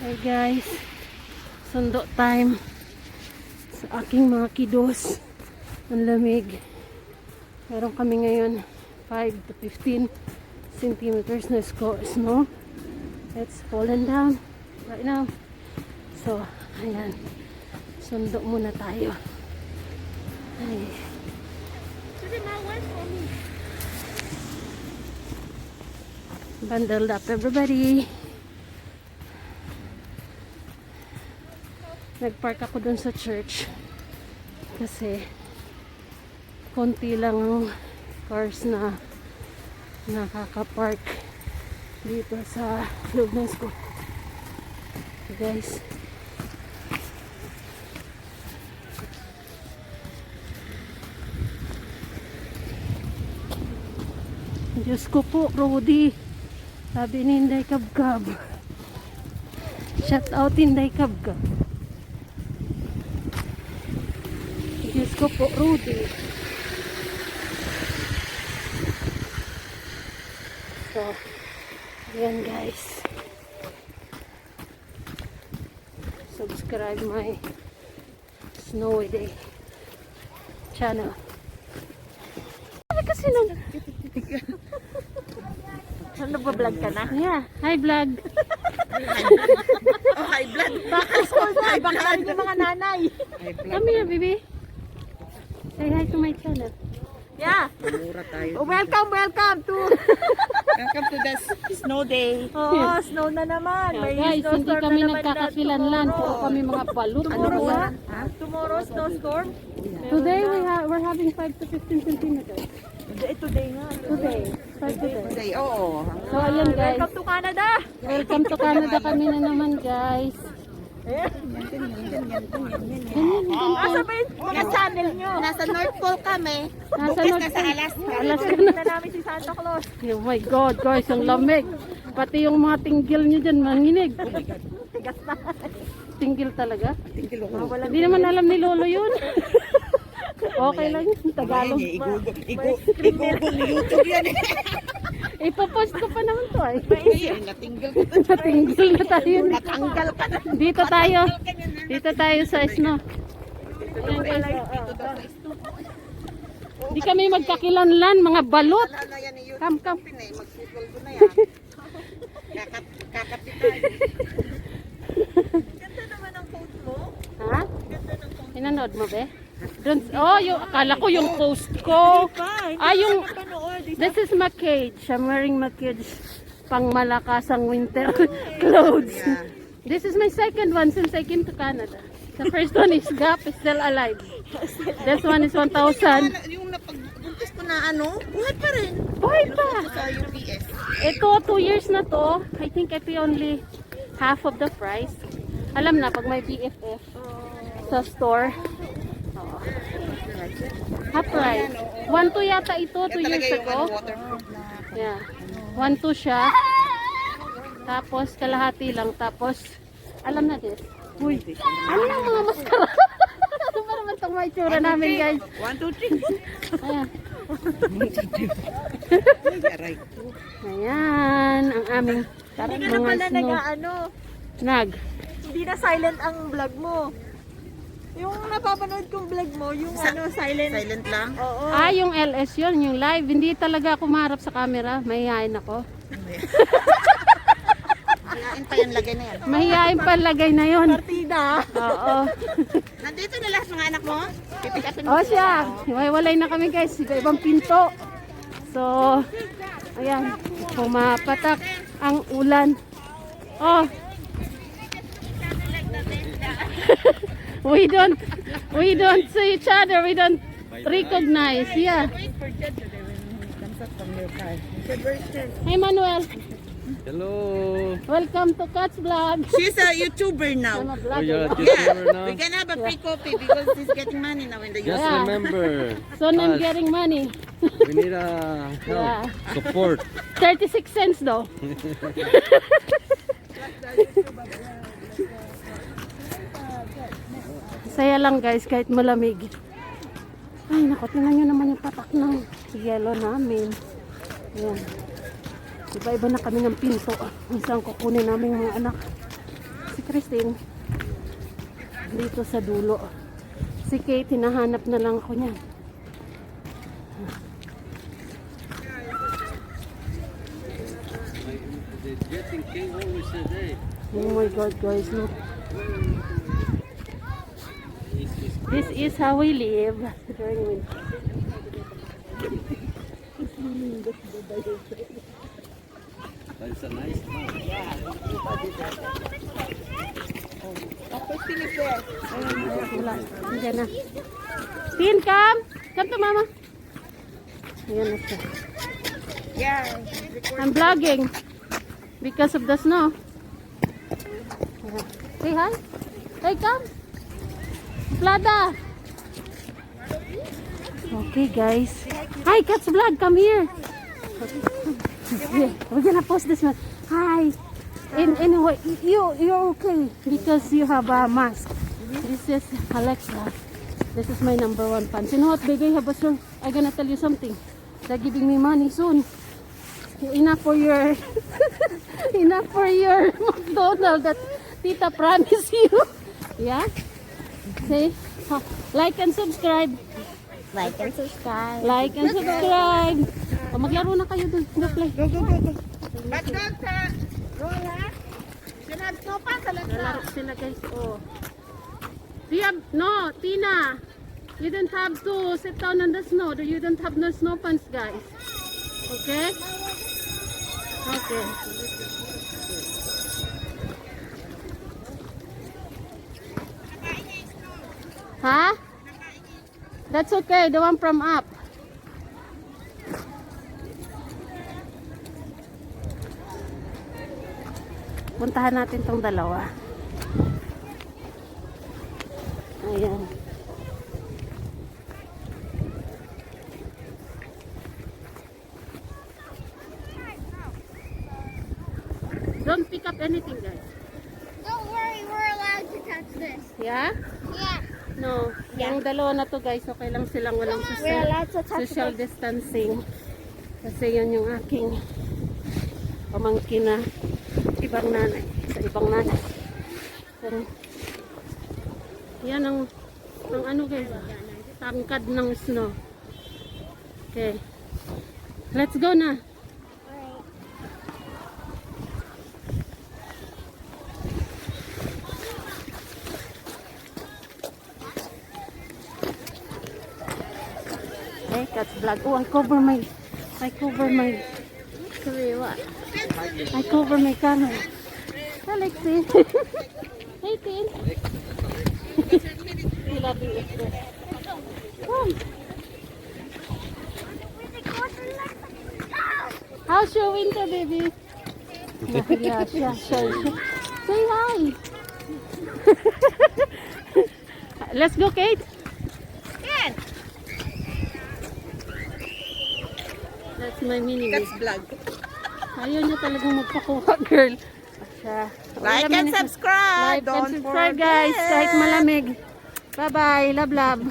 Hey guys, sundo time sa aking mga kiddos. Ang lamig. Meron kami ngayon 5 to 15 centimeters na snow. It's falling down right now. So, ayan. Sundo muna tayo. Ay. Bundled up everybody. Nagpark ako dun sa church kasi konti lang ang cars na nakakapark dito sa loob ng school. Guys, Diyos ko po, Rudy, sabi ni Inday Kabgab, shout out Inday Kabgab. Diyos ko po, Rudy. So, ayan guys. Subscribe my Snowy Day channel. Sabi kasi nung... Ano ba vlog ka na? Yeah, hi vlog. Oh, hi vlog. Baka school na, baka rin yung mga nanay. Come here, baby. Say hi to my channel. Yeah. Mura tayo. Oh, welcome to the snow day. oh, snow na naman. Yeah, May guys, hindi snowstorm kami na naman nagkakakilanlan. Puro kami mga balut. Tomorrow, Ano tomorrow snowstorm. Today we're having 5 to 15 centimeters. Today nga. Today. Start today. Day, oo. So ayan guys. Welcome to Canada. Welcome to Canada kami na naman guys. Asa ba yung mga channel nyo? Nasa North Pole kami. Nasa Bukas North na sa Alaska. Alaska na. Kita namin si Santa Claus. Oh my God guys, ang lamig. Pati yung mga tinggil nyo dyan manginig. Tigas na. Tinggil talaga. Tingkilo ko. Hindi naman alam ni Lolo yun. Okay lang yun. Tagalog. Igugol ni YouTube yan eh. Ipapost ko pa naman to ay. Ayun, natinggal ko. Natinggil na tayo. Natanggal ka na. Dito tayo. Dito tayo sa snow. Ayan, guys. Di kami magkakilanlan, mga balot. Wala na yan ni YouTube. Come, come. Magsugol ko na yan. Kakapitan. Ganda naman ang coat mo. Ha? Pinanood mo be? Doon, oh, yung, akala ko yung post ko. Yung, this is my cage. I'm wearing my cage pang malakasang winter clothes. Yeah. This is my second one since I came to Canada. The first one is Gap, is still alive. This one is 1,000. Yung napagbuntis ko na buhay pa rin. Buhay pa! Sa UPS. Ito, 2 years na to. I think I pay only half of the price. Alam na, pag may BFF sa store. Half price. 1,2 yata ito, 2 years ago. Waterproof na. Yeah. 1,2 siya. Tapos, kalahati lang. Tapos, alam na this. Uy, ano yung mga maskara? Ano ba naman itong may tsura namin, guys? 1, 2, 3. Ayan. Aray. Ayan, ang aming Hindi ka na pala snow. Nag. Hindi na silent ang vlog mo. Yung napapanood kong vlog mo, yung silent. Silent lang. Oo. Yung LS yun, yung live. Hindi talaga ako maharap sa camera. Mahihain ako. Hayain pa yan, lagay na yan. Mahihain pa lagay na yun. Partida. Oo. Nandito na lahat mga anak mo? Pipikapin mo. O siya. Hiwalay na kami guys. Iba-ibang pinto. So, ayan. Pumapatak ang ulan. Oh. We don't see each other. We don't recognize. Yeah. Hey Manuel. Hello. Welcome to Kat's Vlog. She's a YouTuber I'm now. a Oh, vlogger. you're a Yeah, YouTuber we now? can have a free coffee because she's getting money now in the Just US. Yeah. remember, Soon I'm us. getting money. We need help, Yeah. support. 36 cents though. Saya lang guys kahit malamig. Ay naku, tingnan nyo naman yung patak ng yellow namin. Ayan. Iba-iba na kami ng pinto. Isang kukunin namin mga anak. Si Christine. Dito sa dulo. Si Kate, hinahanap na lang ako niyan. The jetting king always said, hey, Oh my God, guys, look. This is how we live during winter. that's a nice one. Christine is there. Wala. Diyan na. Tin, come! Come to mama. Ayan na siya. Yeah. I'm vlogging because of the snow. Say hi. Hey, come. Plada. Okay, guys. Hi, Cat's Vlog. Come here. Yeah, we're gonna post this one. Hi. Anyway, you're okay because you have a mask. This is Alexa. This is my number one fan. You know what, baby? I'm gonna tell you something. They're giving me money soon. Enough for your enough for your McDonald's that Tita promised you. Yeah? Say, like and subscribe. Like and subscribe. Like and subscribe. O, maglaro na kayo dun. Go play. Go. But don't, Rola, you have snow pants, Lalaro sila, guys. Oh. Do you have, no, Tina. You don't have to sit down on the snow. You don't have no snow pants, guys. Okay? Okay. Huh? That's okay. The one from up. Puntahan natin tong dalawa. Ayan. Don't pick up anything, guys. Don't worry, we're allowed to touch this. Yeah? Yeah. No. Yung dalawa na to, guys, okay lang silang walang We're allowed to touch social distancing. Kasi yan yung aking pamangkin na ibang nanay. Sa ibang nanay. Pero, yan ang ano, guys, tangkad ng snow. Okay. Let's go na. Hey, Cat's Vlog. Oh, I cover my I cover my camera. Hi, Lexi. Hey, Tin. We love you, Lexi. Come. How's your winter, baby? Yeah, sure. Say hi. Let's go, Kate. Yan. That's my mini. Cat's vlog. Ayaw niya talagang magpakuha, girl. Siya. Like and subscribe. Like and Don't subscribe, forget. guys. Kahit malamig. Bye-bye. Love, love.